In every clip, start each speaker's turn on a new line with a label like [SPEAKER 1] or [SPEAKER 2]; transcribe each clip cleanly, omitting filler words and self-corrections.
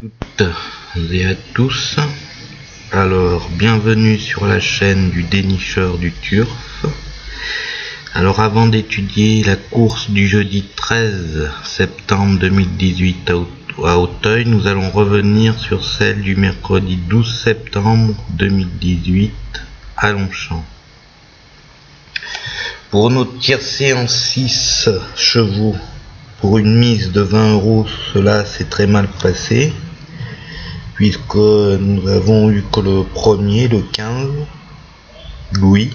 [SPEAKER 1] Toutes et à tous, alors bienvenue sur la chaîne du dénicheur du turf. Alors avant d'étudier la course du jeudi 13 septembre 2018 à Auteuil, nous allons revenir sur celle du mercredi 12 septembre 2018 à Longchamp. Pour notre tiercé en 6 chevaux, pour une mise de 20 €, cela s'est très mal passé, puisque nous avons eu que le premier, le 15, Louis,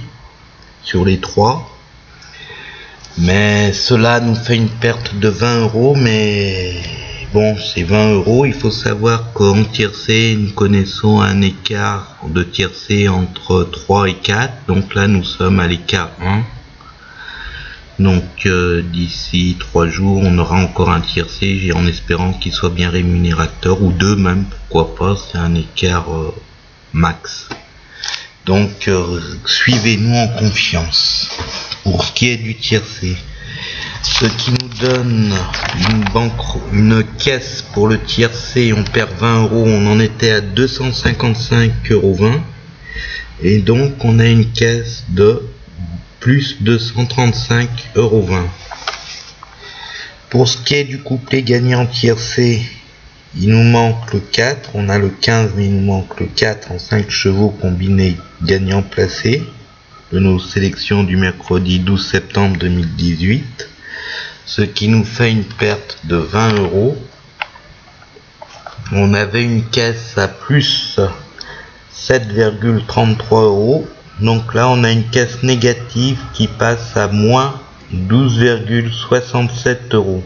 [SPEAKER 1] sur les 3. Mais cela nous fait une perte de 20 €, mais bon, c'est 20 €. Il faut savoir qu'en tiercé, nous connaissons un écart de tiercé entre 3 et 4. Donc là, nous sommes à l'écart 1. Donc d'ici 3 jours, on aura encore un tiercé, en espérant qu'il soit bien rémunérateur, ou 2 même, pourquoi pas, c'est un écart max. Donc suivez-nous en confiance. Pour ce qui est du tiercé, ce qui nous donne une caisse pour le tiercé, on perd 20 €, on en était à 255,20 €, et donc on a une caisse de plus 235,20 €. Pour ce qui est du couplet gagnant tiercé, il nous manque le 4, on a le 15, mais il nous manque le 4 en 5 chevaux combinés gagnant placé de nos sélections du mercredi 12 septembre 2018, ce qui nous fait une perte de 20 €. On avait une caisse à plus 7,33 €. Donc là, on a une caisse négative qui passe à moins 12,67 €.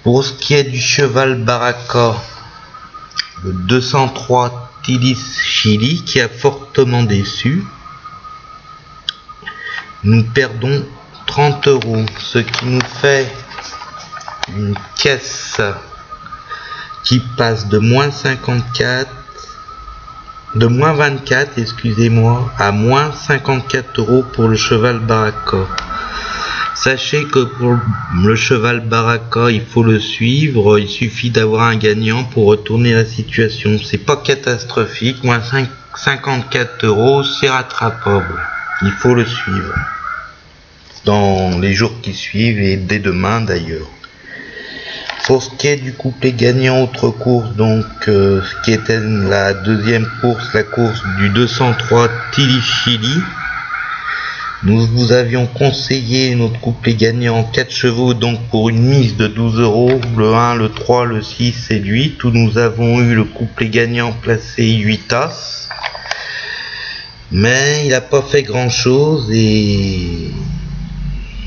[SPEAKER 1] Pour ce qui est du cheval Baraka, le 203 Tilis Chili, qui a fortement déçu, nous perdons 30 €, ce qui nous fait une caisse qui passe de moins 24, excusez-moi, à moins 54 € pour le cheval Baraka. Sachez que pour le cheval Baraka, il faut le suivre, il suffit d'avoir un gagnant pour retourner la situation. C'est pas catastrophique, moins 54 €, c'est rattrapable. Il faut le suivre dans les jours qui suivent et dès demain d'ailleurs. Pour ce qui est du couplet gagnant autre course, donc ce qui était la deuxième course, la course du 203 Tili Chili, nous vous avions conseillé notre couplet gagnant en 4 chevaux, donc pour une mise de 12 €, le 1, le 3, le 6 et le 8, où nous avons eu le couplet gagnant placé 8 As, mais il n'a pas fait grand chose et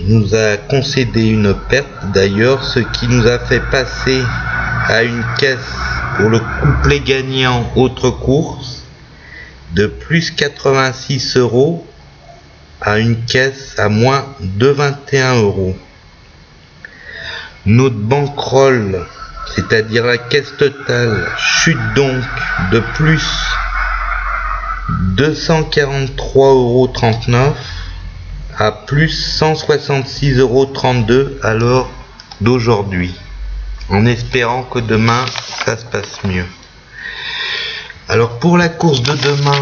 [SPEAKER 1] il nous a concédé une perte d'ailleurs, ce qui nous a fait passer à une caisse pour le couplet gagnant autre course de plus 86 € à une caisse à moins de 21 €. Notre bankroll, c'est-à-dire la caisse totale, chute donc de plus 243,39 € à plus 166,32 € à l'heure d'aujourd'hui, en espérant que demain ça se passe mieux. Alors pour la course de demain,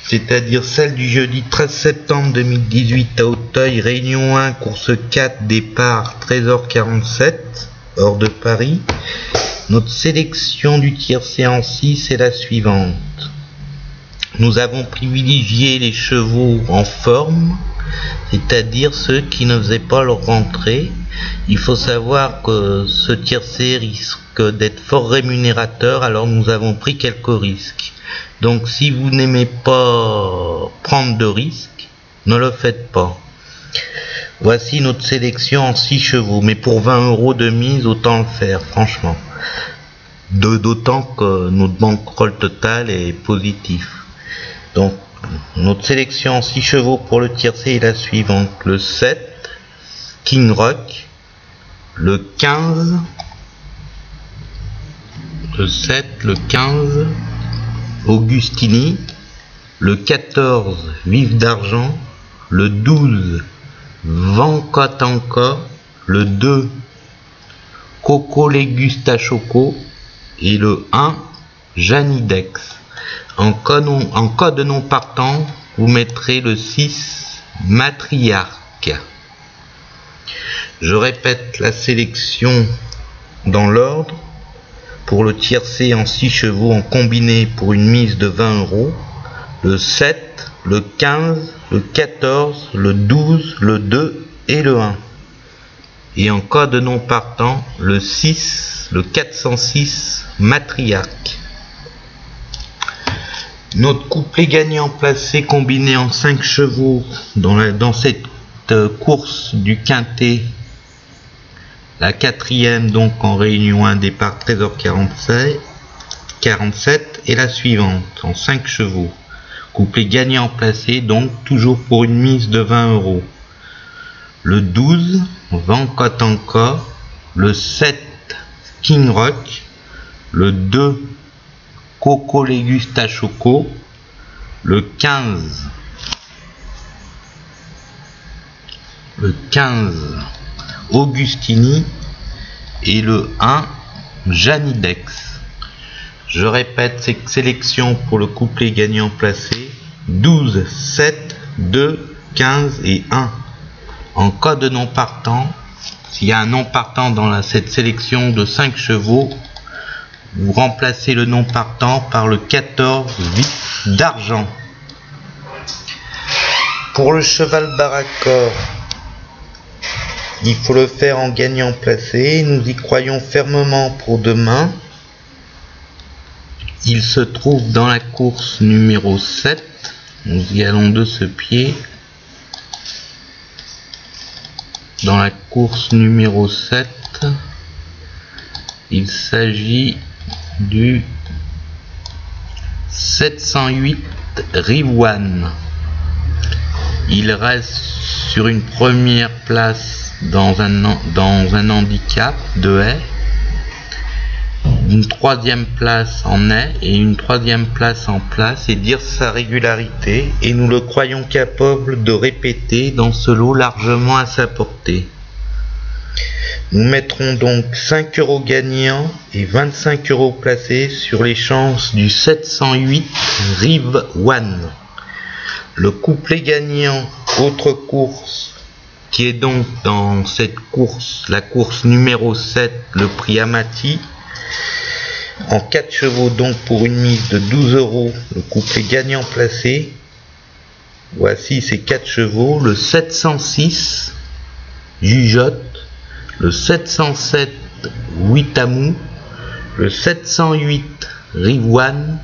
[SPEAKER 1] c'est-à-dire celle du jeudi 13 septembre 2018 à Auteuil, réunion 1, course 4, départ 13h47, heure de Paris, notre sélection du tiercé en 6 est la suivante. Nous avons privilégié les chevaux en forme, c'est-à-dire ceux qui ne faisaient pas leur rentrée. Il faut savoir que ce tiercé risque d'être fort rémunérateur, alors nous avons pris quelques risques. Donc si vous n'aimez pas prendre de risques, ne le faites pas. Voici notre sélection en 6 chevaux, mais pour 20 € de mise, autant le faire, franchement. D'autant que notre bankroll total est positif. Donc notre sélection en 6 chevaux pour le tiercé est la suivante: le 7, King Rock, le 15, Augustini, le 14, Vif d'Argent, le 12, Vankatanka, le 2, Coco Legusta Choco, et le 1 Janidex. En cas de non partant, vous mettrez le 6 Matriarque. Je répète la sélection dans l'ordre. Pour le tiercé en 6 chevaux en combiné pour une mise de 20 €, le 7, le 15, le 14, le 12, le 2 et le 1. Et en cas de non partant, le 6, le 406 Matriarque. Notre couplet gagnant placé combiné en 5 chevaux dans cette course du quintet, la quatrième donc en réunion 1 départ 13h47 et la suivante en 5 chevaux. Couplet gagnant placé donc toujours pour une mise de 20 €. Le 12 Vancotanca, le 7 King Rock, le 2 Coco Legusta Choco, le 15 Augustini et le 1 Janidex. Je répète cette sélection pour le couplet gagnant placé: 12, 7, 2, 15 et 1. En cas de non partant, s'il y a un non partant dans cette sélection de 5 chevaux, vous remplacez le non partant par le 14 8 d'argent. Pour le cheval Baracor, il faut le faire en gagnant placé. Nous y croyons fermement pour demain. Il se trouve dans la course numéro 7. Nous y allons de ce pied. Dans la course numéro 7, il s'agit du 708 Rivoine. Il reste sur une première place dans un handicap de haie, une troisième place en haie et une troisième place en place, et dire sa régularité, et nous le croyons capable de répéter dans ce lot largement à sa portée. Nous mettrons donc 5 € gagnants et 25 € placés sur les chances du 708 Rive One. Le couplet gagnant, autre course, qui est donc dans cette course, la course numéro 7, le prix Amati, en 4 chevaux donc pour une mise de 12 €, le couplet gagnant placé. Voici ces 4 chevaux: le 706 Jujotte, le 707 Huitamou, le 708 Rivoine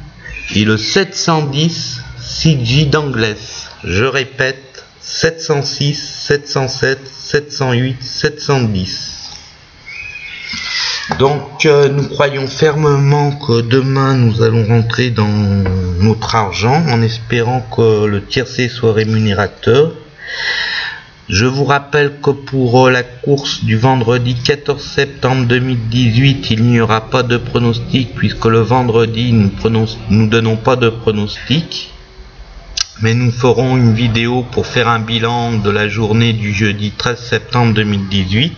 [SPEAKER 1] et le 710 Sigi d'Anglès. Je répète: 706, 707, 708, 710. Donc nous croyons fermement que demain nous allons rentrer dans notre argent, en espérant que le tiercé soit rémunérateur. Je vous rappelle que pour la course du vendredi 14 septembre 2018, il n'y aura pas de pronostic, puisque le vendredi nous donnons pas de pronostic, mais nous ferons une vidéo pour faire un bilan de la journée du jeudi 13 septembre 2018.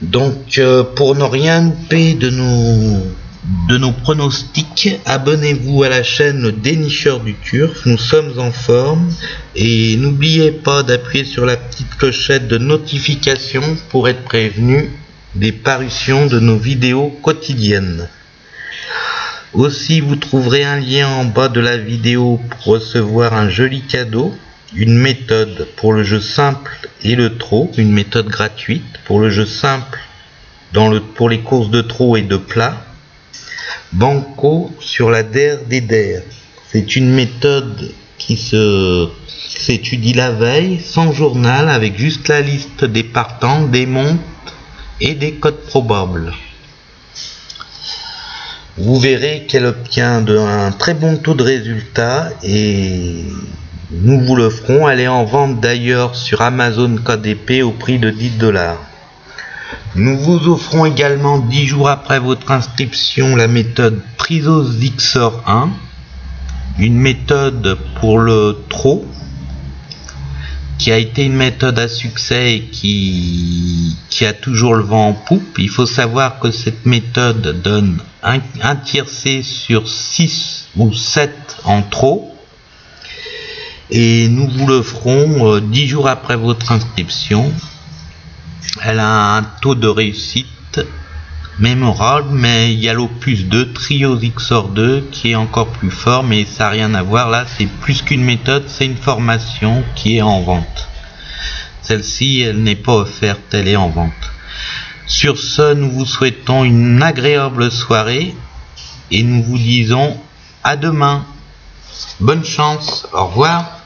[SPEAKER 1] Donc pour ne rien louper de nos pronostics, abonnez-vous à la chaîne Le Dénicheur du Turf. Nous sommes en forme, et n'oubliez pas d'appuyer sur la petite clochette de notification pour être prévenu des parutions de nos vidéos quotidiennes. Aussi, vous trouverez un lien en bas de la vidéo pour recevoir un joli cadeau: une méthode pour le jeu simple et le trot, une méthode gratuite pour le jeu simple pour les courses de trot et de plat. Banco sur la DER des DER. C'est une méthode qui s'étudie la veille, sans journal, avec juste la liste des partants, des montes et des codes probables. Vous verrez qu'elle obtient un très bon taux de résultat, et nous vous le ferons. Elle est en vente d'ailleurs sur Amazon KDP au prix de 10 $. Nous vous offrons également 10 jours après votre inscription la méthode Trizos Vixor 1, une méthode pour le trot qui a été une méthode à succès et qui a toujours le vent en poupe. Il faut savoir que cette méthode donne un tiercé sur 6 ou 7 en trop. Et nous vous le ferons 10 jours après votre inscription. Elle a un taux de réussite mémorable, mais il y a l'opus 2 Trios XOR 2 qui est encore plus fort, mais ça n'a rien à voir. Là, c'est plus qu'une méthode, c'est une formation qui est en vente. Celle-ci, elle n'est pas offerte, elle est en vente. Sur ce, nous vous souhaitons une agréable soirée et nous vous disons à demain. Bonne chance, au revoir.